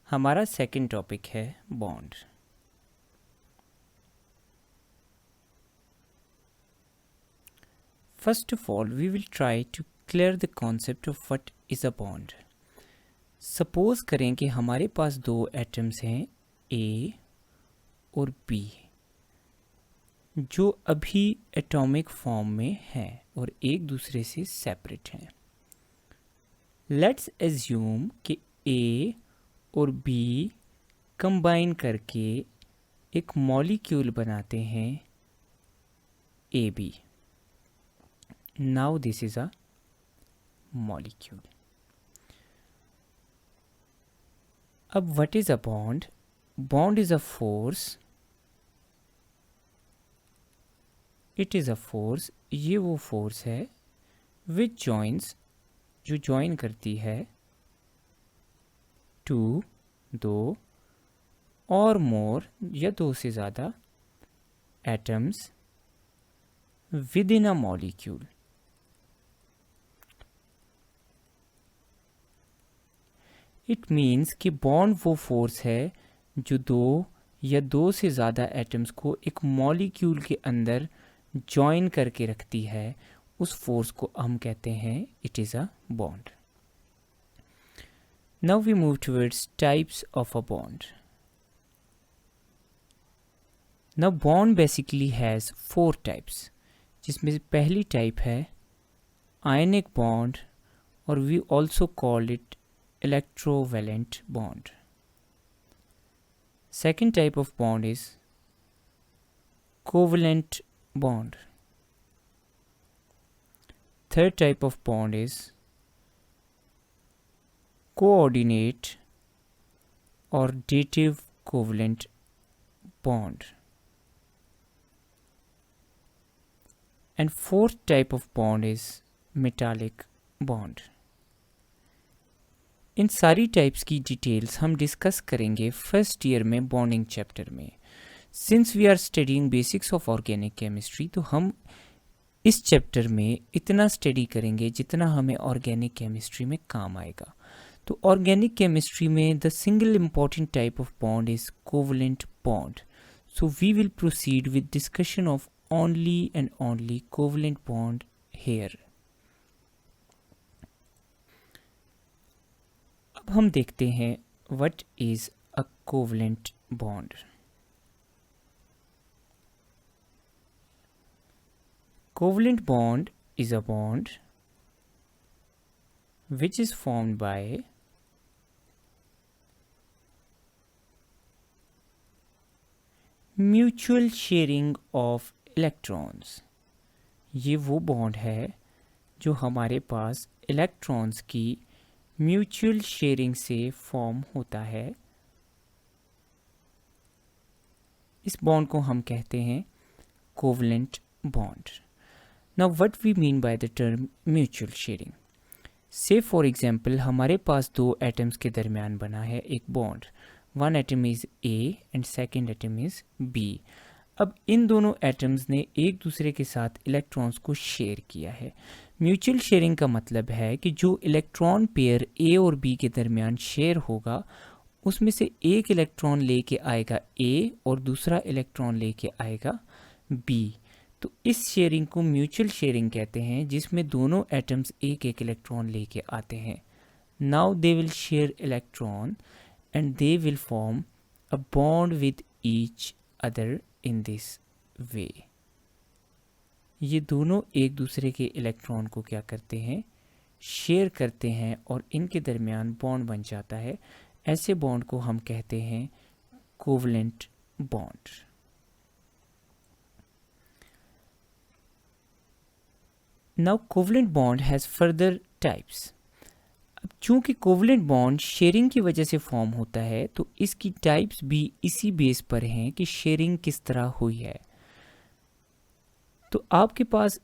हमारा second topic है bond. First of all we will try to clear the concept of what is a bond. Suppose करें कि हमारे पास दो एटम्स हैं ए और बी जो अभी एटॉमिक फॉर्म में हैं और एक दूसरे से सेपरेट हैं। लेट्स एज्यूम कि ए और बी कंबाइन करके एक मॉलिक्यूल बनाते हैं A B. Now this is a molecule. अब what is a bond? Bond is a force. It is a force, ये वो फोर्स है विच जॉइंस, जो ज्वाइन करती है टू, दो और मोर या दो से ज़्यादा atoms with in a molecule. It means कि बॉन्ड वो फोर्स है जो दो या दो से ज़्यादा एटम्स को एक मॉलिक्यूल के अंदर ज्वाइन करके रखती है। उस फोर्स को हम कहते हैं it is a bond. Now we move towards types of a bond. Now bond basically has 4 types, जिसमें से पहली टाइप है आयनिक बॉन्ड और we also call it electrovalent bond. Second type of bond is covalent bond. Third type of bond is coordinate or dative covalent bond. And fourth type of bond is metallic bond. इन सारी types की details हम discuss करेंगे first year में bonding chapter में। Since we are studying basics of organic chemistry, तो हम इस चैप्टर में इतना स्टडी करेंगे जितना हमें ऑर्गेनिक केमिस्ट्री में काम आएगा। तो ऑर्गेनिक केमिस्ट्री में the single important type of bond is covalent bond. So we will proceed with discussion of only and only covalent bond here. अब हम देखते हैं what is a covalent bond. Covalent bond is a bond which is formed by mutual sharing of electrons। ये वो bond है जो हमारे पास इलेक्ट्रॉन्स की म्यूचुअल शेयरिंग से फॉर्म होता है। इस बॉन्ड को हम कहते हैं covalent bond. Now what we mean by the term mutual sharing? Say for example हमारे पास दो एटम्स के दरमियान बना है एक bond. One atom is A and second atom is B. अब इन दोनों एटम्स ने एक दूसरे के साथ इलेक्ट्रॉन्स को शेयर किया है। म्यूचुअल शेयरिंग का मतलब है कि जो इलेक्ट्रॉन पेयर ए और बी के दरमियान शेयर होगा उसमें से एक इलेक्ट्रॉन लेके आएगा ए और दूसरा इलेक्ट्रॉन लेके आएगा बी। तो इस शेयरिंग को म्यूचुअल शेयरिंग कहते हैं, जिसमें दोनों एटम्स एक एक इलेक्ट्रॉन लेके आते हैं। Now they will share electron and they will form a bond with each other in this way. ये दोनों एक दूसरे के इलेक्ट्रॉन को क्या करते हैं? शेयर करते हैं और इनके दरमियान बॉन्ड बन जाता है। ऐसे बॉन्ड को हम कहते हैं covalent bond. Now covalent bond has further types. अब चूंकि कोवलेंट बॉन्ड शेयरिंग की वजह से फॉर्म होता है तो इसकी टाइप्स भी इसी बेस पर हैं कि शेयरिंग किस तरह हुई है। तो आपके पास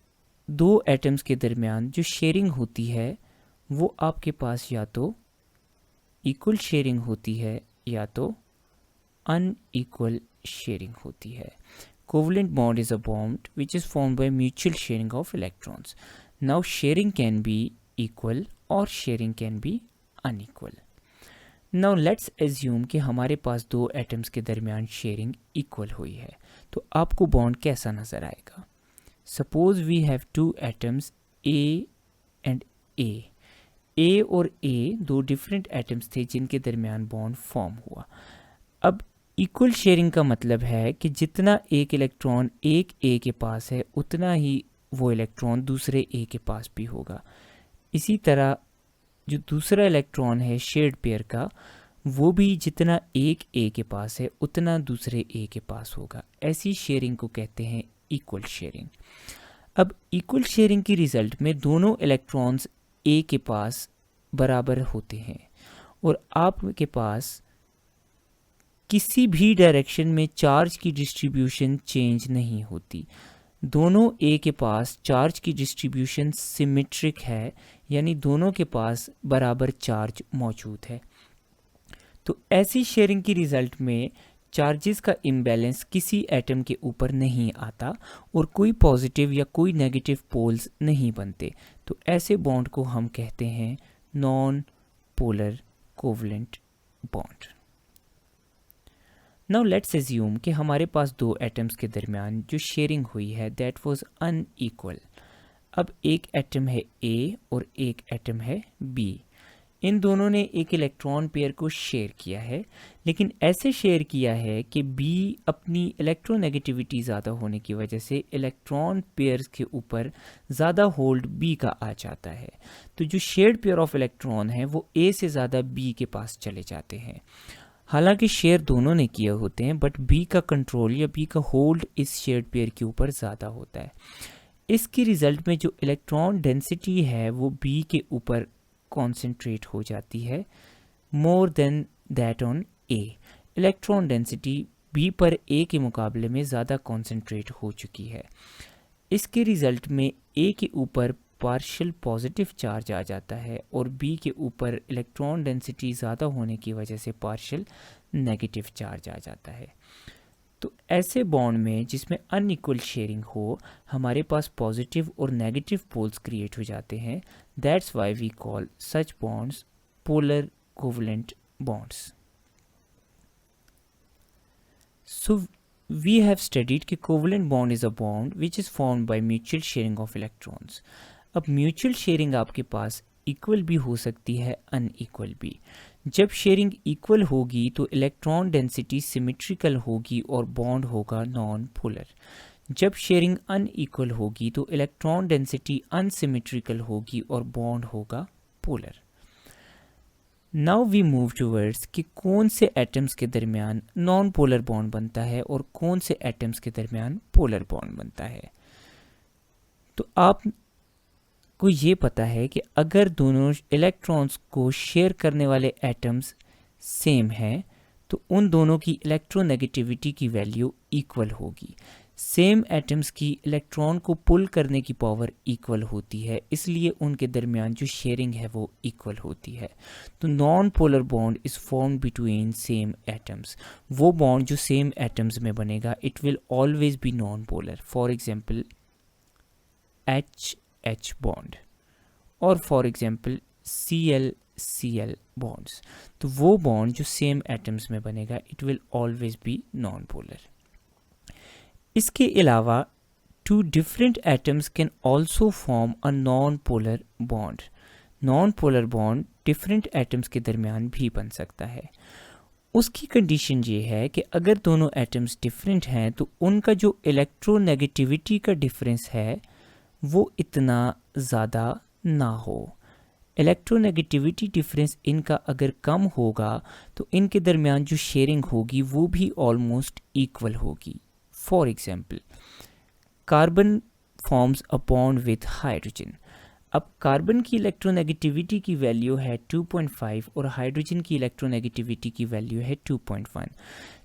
दो एटम्स के दरमियान जो शेयरिंग होती है वो आपके पास या तो इक्वल शेयरिंग होती है या तो अनइक्वल शेयरिंग होती है। Covalent bond is a bond which is formed by mutual sharing of electrons. Now sharing can be equal or sharing can be unequal. Now let's assume कि हमारे पास दो एटम्स के दरमियान शेयरिंग इक्वल हुई है, तो आपको बॉन्ड कैसा नज़र आएगा? Suppose we have two atoms A and A और ए दो डिफरेंट एटम्स थे जिनके दरमियान बॉन्ड फॉर्म हुआ। अब इक्वल शेयरिंग का मतलब है कि जितना एक इलेक्ट्रॉन एक ए के पास है उतना ही वो इलेक्ट्रॉन दूसरे ए के पास भी होगा। इसी तरह जो दूसरा इलेक्ट्रॉन है शेयर्ड पेयर का, वो भी जितना एक ए के पास है उतना दूसरे ए के पास होगा। ऐसी शेयरिंग को कहते हैं इक्वल शेयरिंग। अब इक्वल शेयरिंग की रिजल्ट में दोनों इलेक्ट्रॉन्स ए के पास बराबर होते हैं और आपके पास किसी भी डायरेक्शन में चार्ज की डिस्ट्रीब्यूशन चेंज नहीं होती। दोनों ए के पास चार्ज की डिस्ट्रीब्यूशन सिमेट्रिक है, यानी दोनों के पास बराबर चार्ज मौजूद है। तो ऐसी शेयरिंग की रिजल्ट में चार्जेस का इम्बैलेंस किसी एटम के ऊपर नहीं आता और कोई पॉजिटिव या कोई नेगेटिव पोल्स नहीं बनते। तो ऐसे बॉन्ड को हम कहते हैं non polar covalent bond. Now let's assume कि हमारे पास दो एटम्स के दरमियान जो शेयरिंग हुई है दैट वाज अनइक्वल। अब एक एटम है ए और एक एटम है बी। इन दोनों ने एक इलेक्ट्रॉन पेयर को शेयर किया है, लेकिन ऐसे शेयर किया है कि बी अपनी इलेक्ट्रोनेगेटिविटी ज़्यादा होने की वजह से इलेक्ट्रॉन पेयर्स के ऊपर ज़्यादा होल्ड बी का आ जाता है। तो जो शेयर्ड पेयर ऑफ इलेक्ट्रॉन है वो ए से ज़्यादा बी के पास चले जाते हैं। हालांकि शेयर दोनों ने किए होते हैं, बट बी का कंट्रोल या बी का होल्ड इस शेयर्ड पेयर के ऊपर ज़्यादा होता है। इसके रिजल्ट में जो इलेक्ट्रॉन डेंसिटी है वो बी के ऊपर कॉन्सेंट्रेट हो जाती है more than that on A. Electron density B पर ए के मुकाबले में ज़्यादा कॉन्सेंट्रेट हो चुकी है। इसके रिजल्ट में ए के ऊपर पार्शियल पॉजिटिव चार्ज आ जाता है और बी के ऊपर इलेक्ट्रॉन डेंसिटी ज़्यादा होने की वजह से पार्शियल नेगेटिव चार्ज आ जाता है। तो ऐसे बॉन्ड में जिसमें अनइक्वल शेयरिंग हो, हमारे पास पॉजिटिव और नेगेटिव पोल्स क्रिएट हो जाते हैं। That's why we call such bonds polar covalent bonds. So we have studied कि covalent bond is a bond which is formed by mutual sharing of electrons। अब mutual sharing आपके पास equal भी हो सकती है, अनइक्वल भी। जब शेयरिंग इक्वल होगी तो इलेक्ट्रॉन डेंसिटी सिमेट्रिकल होगी और बॉन्ड होगा नॉन पोलर। जब शेयरिंग अनइक्वल होगी तो इलेक्ट्रॉन डेंसिटी अनसिमेट्रिकल होगी और बॉन्ड होगा polar. Now we move towards कि कौन से एटम्स के दरमियान नॉन पोलर बॉन्ड बनता है और कौन से एटम्स के दरमियान पोलर बॉन्ड बनता है। तो आपको ये पता है कि अगर दोनों इलेक्ट्रॉन्स को शेयर करने वाले एटम्स सेम हैं तो उन दोनों की इलेक्ट्रोनेगेटिविटी की वैल्यू इक्वल होगी। सेम एटम्स की इलेक्ट्रॉन को पुल करने की पावर इक्वल होती है, इसलिए उनके दरमियान जो शेयरिंग है वो इक्वल होती है। तो non polar bond is form between same atoms. वो बॉन्ड जो सेम एटम्स में बनेगा it will always be non polar. For example H bond और फॉर एग्जांपल Cl बॉन्ड्स। तो वो बॉन्ड जो सेम एटम्स में बनेगा it will always be non polar. इसके अलावा two different atoms can also form a non polar bond. Non polar bond different atoms के दरमियान भी बन सकता है। उसकी कंडीशन ये है कि अगर दोनों एटम्स डिफरेंट हैं तो उनका जो इलेक्ट्रोनेगेटिविटी का डिफरेंस है वो इतना ज़्यादा ना हो। इलेक्ट्रोनेगेटिविटी डिफरेंस इनका अगर कम होगा तो इनके दरमियान जो शेयरिंग होगी वो भी ऑलमोस्ट इक्वल होगी। For example carbon forms a bond with hydrogen. अब कार्बन की इलेक्ट्रोनेगेटिविटी की वैल्यू है 2.5 और हाइड्रोजन की इलेक्ट्रोनेगेटिविटी की वैल्यू है 2.1।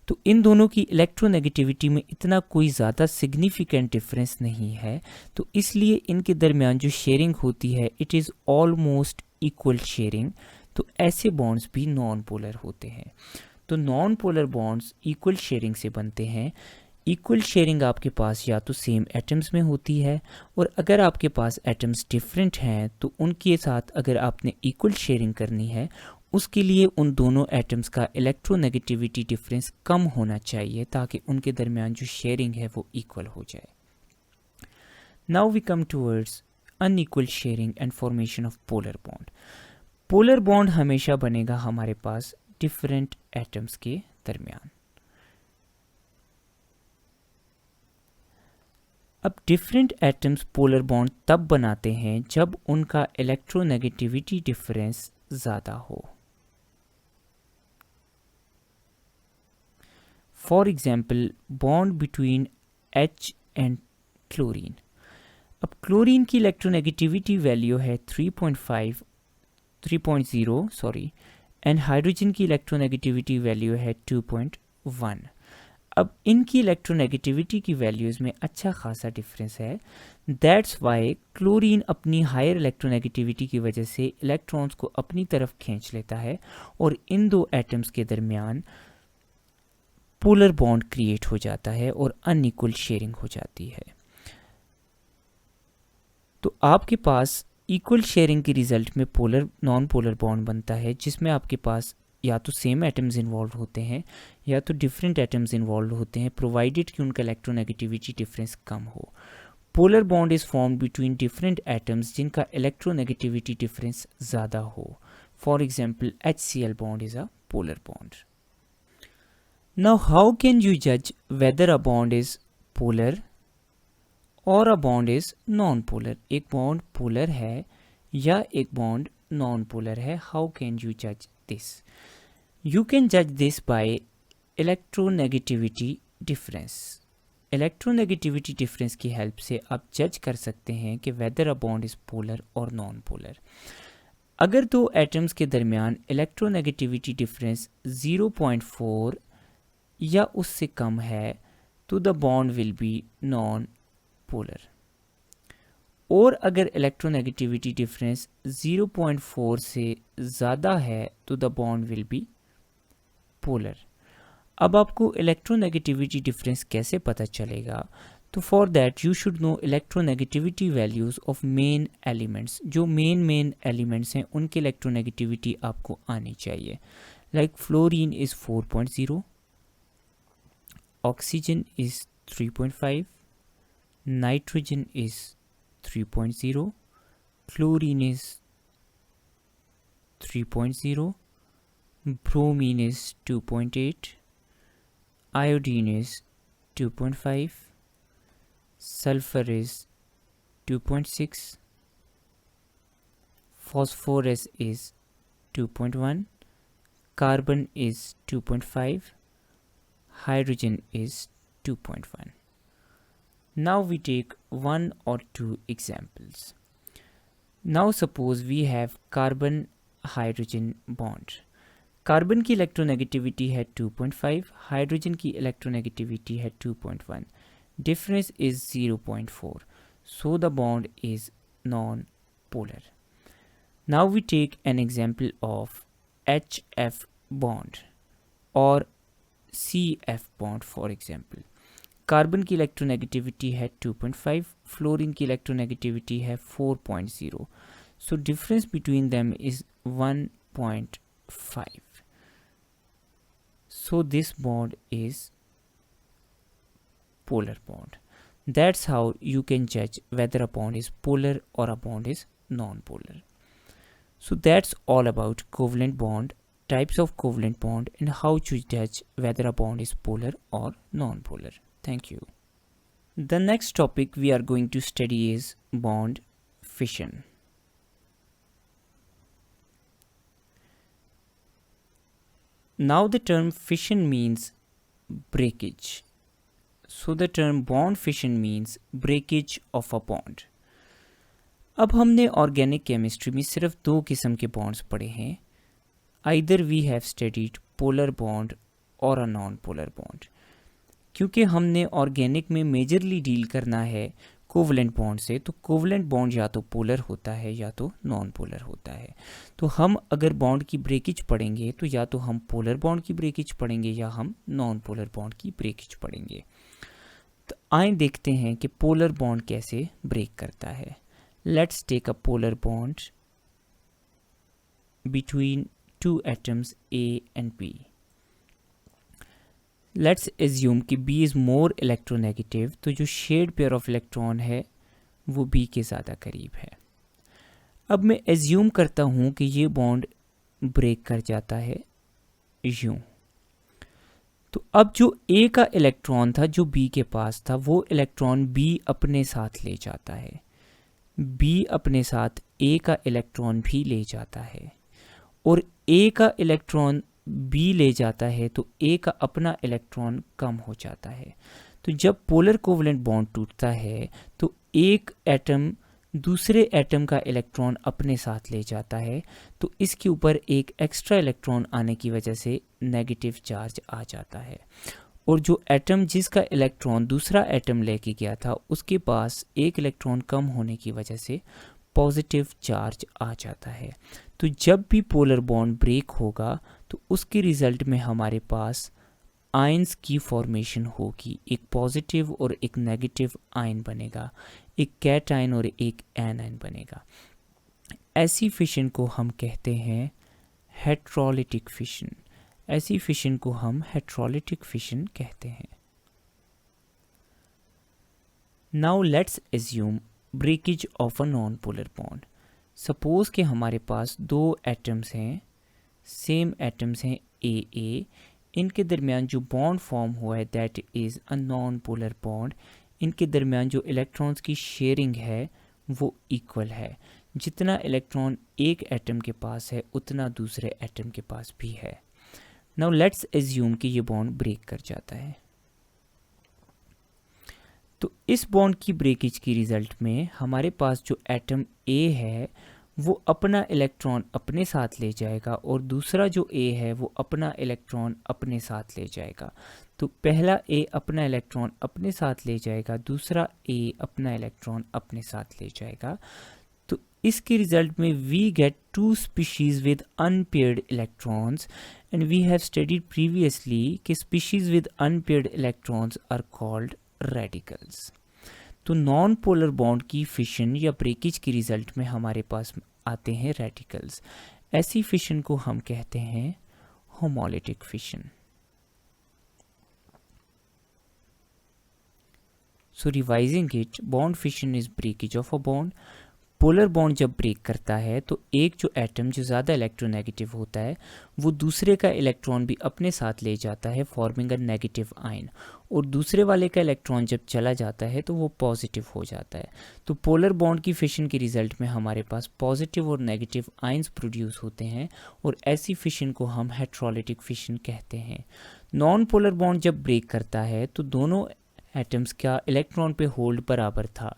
तो इन दोनों की इलेक्ट्रोनेगेटिविटी में इतना कोई ज़्यादा सिग्निफिकेंट डिफरेंस नहीं है, तो इसलिए इनके दरमियान जो शेयरिंग होती है it is almost equal sharing. तो ऐसे बॉन्ड्स भी नॉन पोलर होते हैं। तो non polar bonds equal sharing से बनते हैं। इक्वल शेयरिंग आपके पास या तो सेम एटम्स में होती है, और अगर आपके पास एटम्स डिफरेंट हैं तो उनके साथ अगर आपने इक्वल शेयरिंग करनी है उसके लिए उन दोनों एटम्स का इलेक्ट्रोनेगेटिविटी डिफरेंस कम होना चाहिए ताकि उनके दरमियान जो शेयरिंग है वो इक्वल हो जाए। Now we come towards unequal sharing and formation of polar bond. Polar bond हमेशा बनेगा हमारे पास डिफरेंट एटम्स के दरमियान। अब डिफरेंट एटम्स पोलर बॉन्ड तब बनाते हैं जब उनका इलेक्ट्रोनेगेटिविटी डिफरेंस ज़्यादा हो। For example bond between H and chlorine. अब क्लोरीन की इलेक्ट्रोनेगेटिविटी वैल्यू है 3.0 सॉरी, एंड हाइड्रोजन की इलेक्ट्रोनेगेटिविटी वैल्यू है 2.1। अब इनकी इलेक्ट्रोनेगेटिविटी की वैल्यूज़ में अच्छा खासा डिफरेंस है। दैट्स वाई क्लोरीन अपनी हायर इलेक्ट्रोनेगेटिविटी की वजह से इलेक्ट्रॉन्स को अपनी तरफ खींच लेता है और इन दो एटम्स के दरमियान पोलर बॉन्ड क्रिएट हो जाता है और अनइक्वल शेयरिंग हो जाती है। तो आपके पास इक्वल शेयरिंग के रिजल्ट में पोलर नॉन पोलर बॉन्ड बनता है जिसमें आपके पास या तो सेम एटम्स इन्वॉल्व होते हैं या तो डिफरेंट एटम्स इन्वॉल्व होते हैं, प्रोवाइडेड कि उनका इलेक्ट्रोनेगेटिविटी डिफरेंस कम हो। Polar bond is form between different atoms जिनका इलेक्ट्रोनेगेटिविटी डिफरेंस ज़्यादा हो। For example HCl bond is a polar bond. Now how can you जज whether a bond is polar और a bond is non polar? एक bond polar है या एक bond non polar है, हाउ कैन यू जज this? You can judge this by electronegativity difference. Electronegativity difference की help से आप जज कर सकते हैं कि weather a bond is polar और नॉन पोलर। अगर दो एटम्स के दरमियान इलेक्ट्रोनेगेटिविटी डिफरेंस 0.4 या उससे कम है तो the bond will be non polar, और अगर इलेक्ट्रोनेगेटिविटी डिफरेंस 0.4 से ज़्यादा है तो the bond will be polar. अब आपको इलेक्ट्रोनेगेटिविटी डिफरेंस कैसे पता चलेगा? तो for that you should know electronegativity values of main elements. जो मेन एलिमेंट्स हैं उनकी इलेक्ट्रोनेगेटिविटी आपको आनी चाहिए। Like fluorine is 4.0, oxygen is 3.5, nitrogen is 3.0, chlorine is 3.0, bromine is 2.8, iodine is 2.5, sulfur is 2.6, phosphorus is 2.1, carbon is 2.5, hydrogen is 2.1. Now we take one or two examples. Now suppose we have carbon hydrogen bond. Carbon की electronegativity है 2.5, hydrogen की electronegativity है 2.1, difference is 0.4, so the bond is non polar. Now we take an example of HF bond और CF bond. For example carbon की electronegativity है 2.5, fluorine की electronegativity है 4.0, so difference between them is 1.5, so this bond is polar bond. That's how you can judge whether a bond is polar or a bond is non-polar. So that's all about covalent bond, types of covalent bond, and how to judge whether a bond is polar or non-polar. Thank you. The next topic we are going to study is bond fission. Now the term fission means breakage. So the term bond fission means breakage of a bond. अब हमने organic chemistry में सिर्फ दो किस्म के bonds पढ़े हैं। Either we have studied polar bond और अ नॉन पोलर बॉन्ड। क्योंकि हमने ऑर्गेनिक में मेजरली डील करना है कोवलेंट बॉन्ड से, तो कोवलेंट बॉन्ड या तो पोलर होता है या तो नॉन पोलर होता है। तो हम अगर बॉन्ड की ब्रेकेज पढ़ेंगे तो या तो हम पोलर बॉन्ड की ब्रेकेज पढ़ेंगे या हम नॉन पोलर बॉन्ड की ब्रेकेज पढ़ेंगे। तो आइए देखते हैं कि पोलर बॉन्ड कैसे ब्रेक करता है। Let's take a polar bond between two atoms A and B. Let's assume कि B is more electronegative, तो जो शेड पेयर ऑफ इलेक्ट्रॉन है वो B के ज़्यादा करीब है। अब मैं एज्यूम करता हूँ कि ये बॉन्ड ब्रेक कर जाता है यूं। तो अब जो A का इलेक्ट्रॉन था जो B के पास था, वो इलेक्ट्रॉन B अपने साथ ले जाता है। B अपने साथ A का इलेक्ट्रॉन भी ले जाता है, और A का इलेक्ट्रॉन B ले जाता है तो A का अपना इलेक्ट्रॉन कम हो जाता है। तो जब पोलर कोवलेंट बॉन्ड टूटता है तो एक एटम दूसरे एटम का इलेक्ट्रॉन अपने साथ ले जाता है, तो इसके ऊपर एक एक्स्ट्रा इलेक्ट्रॉन आने की वजह से नेगेटिव चार्ज आ जाता है, और जो एटम जिसका इलेक्ट्रॉन दूसरा एटम लेके गया था उसके पास एक इलेक्ट्रॉन कम होने की वजह से पॉजिटिव चार्ज आ जाता है। तो जब भी पोलर बॉन्ड ब्रेक होगा तो उसके रिजल्ट में हमारे पास आयंस की फॉर्मेशन होगी, एक पॉजिटिव और एक नेगेटिव आयन बनेगा, एक कैट आयन और एक एन आयन बनेगा। ऐसी फिशन को हम कहते हैं हेट्रोलिटिक फिशन। ऐसी फिशन को हम हेट्रोलिटिक फिशन कहते हैं। Now let's assume breakage of a non polar bond. Suppose कि हमारे पास दो एटम्स हैं, सेम एटम्स हैं ए, इनके दरमियान जो बॉन्ड फॉर्म हुआ है that is a non polar bond. इनके दरमियान जो इलेक्ट्रॉन्स की शेयरिंग है वो इक्वल है। जितना इलेक्ट्रॉन एक एटम के पास है उतना दूसरे एटम के पास भी है। नाउ लेट्स एज्यूम कि ये बॉन्ड ब्रेक कर जाता है। तो इस बॉन्ड की ब्रेकेज की रिजल्ट में हमारे पास जो एटम ए है वो अपना इलेक्ट्रॉन अपने साथ ले जाएगा, और दूसरा जो ए है वो अपना इलेक्ट्रॉन अपने साथ ले जाएगा। तो पहला ए अपना इलेक्ट्रॉन अपने साथ ले जाएगा, दूसरा ए अपना इलेक्ट्रॉन अपने साथ ले जाएगा। तो इसके रिजल्ट में we get two species with unpaired electrons, and we have studied previously कि species with unpaired electrons are called radicals. तो नॉन पोलर बॉन्ड की फिशन या ब्रेकेज की रिजल्ट में हमारे पास आते हैं रेडिकल्स। ऐसी फिशन को हम कहते हैं homolytic fission. So revising it, bond fission is breakage of a bond. Polar bond जब ब्रेक करता है तो एक जो एटम जो ज़्यादा इलेक्ट्रोनेगेटिव होता है वो दूसरे का इलेक्ट्रॉन भी अपने साथ ले जाता है फॉर्मिंग अ नेगेटिव आयन, और दूसरे वाले का इलेक्ट्रॉन जब चला जाता है तो वो पॉजिटिव हो जाता है। तो पोलर बॉन्ड की फिशन के रिजल्ट में हमारे पास पॉजिटिव और नेगेटिव आयंस प्रोड्यूस होते हैं, और ऐसी फिशन को हम हेट्रोलिटिक फिशन कहते हैं। नॉन पोलर बॉन्ड जब ब्रेक करता है तो दोनों एटम्स का इलेक्ट्रॉन पे होल्ड बराबर था।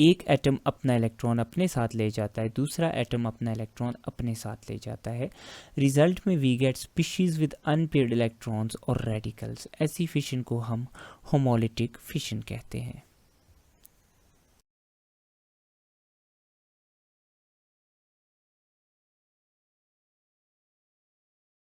एक एटम अपना इलेक्ट्रॉन अपने साथ ले जाता है, दूसरा एटम अपना इलेक्ट्रॉन अपने साथ ले जाता है। रिजल्ट में we get species with unpaired electrons और रेडिकल्स। ऐसी फिशन को हम होमोलिटिक फिशन कहते हैं।